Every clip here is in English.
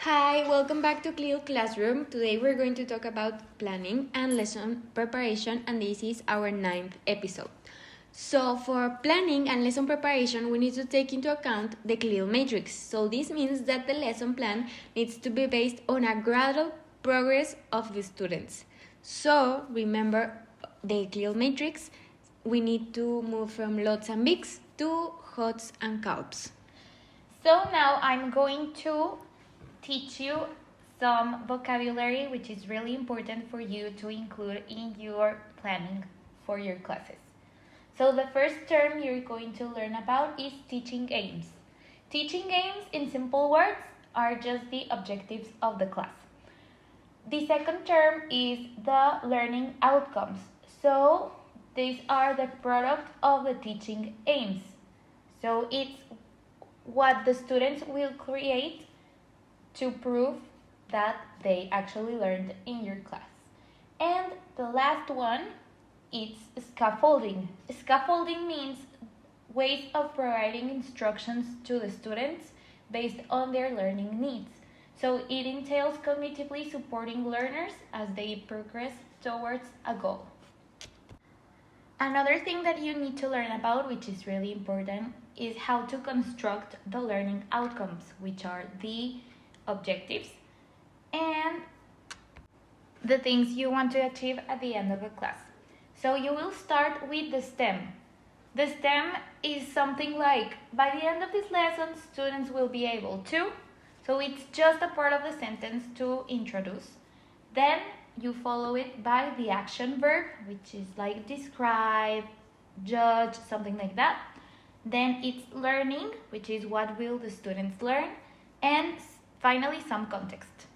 Hi, welcome back to CLIL Classroom. Today we're going to talk about planning and lesson preparation, and this is our 9th episode. So for planning and lesson preparation, we need to take into account the CLIL matrix. So this means that the lesson plan needs to be based on a gradual progress of the students. So remember the CLIL matrix, we need to move from lots and bigs to hots and carbs. So now I'm going to teach you some vocabulary which is really important for you to include in your planning for your classes. So the first term you're going to learn about is teaching aims. Teaching aims, in simple words, are just the objectives of the class. The second term is the learning outcomes. So these are the product of the teaching aims. So it's what the students will create to prove that they actually learned in your class. And the last one is scaffolding. Scaffolding means ways of providing instructions to the students based on their learning needs. So it entails cognitively supporting learners as they progress towards a goal. Another thing that you need to learn about, which is really important, is how to construct the learning outcomes, which are the objectives and the things you want to achieve at the end of the class. So you will start with the STEM. The STEM is something like, by the end of this lesson, students will be able to. So it's just a part of the sentence to introduce. Then you follow it by the action verb, which is like describe, judge, something like that. Then it's learning, which is what will the students learn, and finally some context.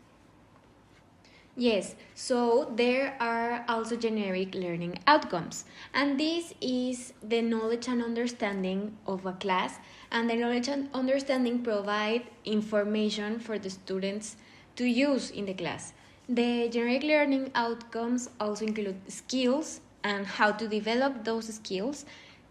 Yes, so there are also generic learning outcomes, and this is the knowledge and understanding of a class, and the knowledge and understanding provide information for the students to use in the class. The generic learning outcomes also include skills and how to develop those skills,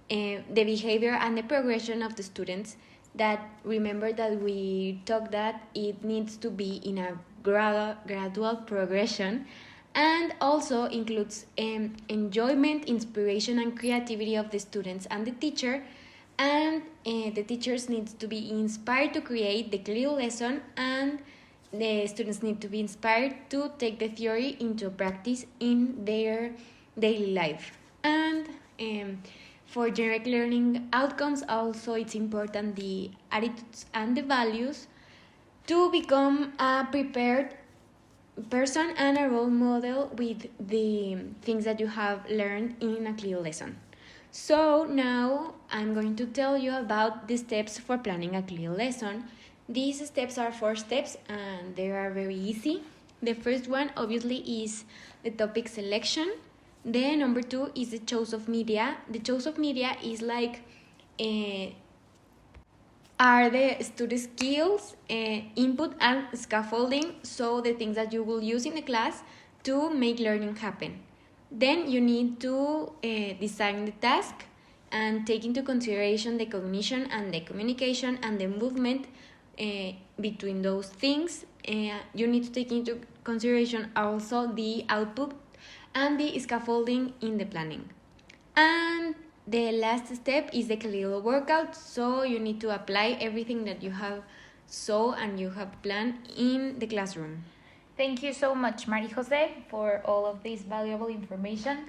the behavior and the progression of the students. That remember that we talked that it needs to be in a gradual progression, and also includes enjoyment, inspiration, and creativity of the students and the teacher. And the teachers need to be inspired to create the clear lesson, and the students need to be inspired to take the theory into practice in their daily life. And for generic learning outcomes, also it's important the attitudes and the values to become a prepared person and a role model with the things that you have learned in a clear lesson. So now I'm going to tell you about the steps for planning a clear lesson. These steps are 4 steps and they are very easy. The first one obviously is the topic selection. Then number 2 is the choice of media. The choice of media is like are the study skills, input and scaffolding, so the things that you will use in the class to make learning happen. Then you need to design the task and take into consideration the cognition and the communication and the movement between those things. You need to take into consideration also the output and the scaffolding in the planning. And the last step is the CLIL workout, so you need to apply everything that you have saw and you have planned in the classroom. Thank you so much, Marie Jose, for all of this valuable information.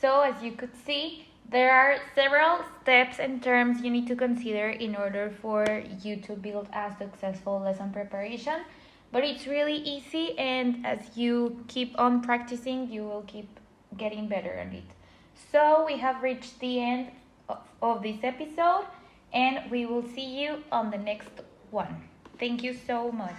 So as you could see, there are several steps and terms you need to consider in order for you to build a successful lesson preparation. But it's really easy, and as you keep on practicing, you will keep getting better at it. So we have reached the end of this episode, and we will see you on the next one. Thank you so much.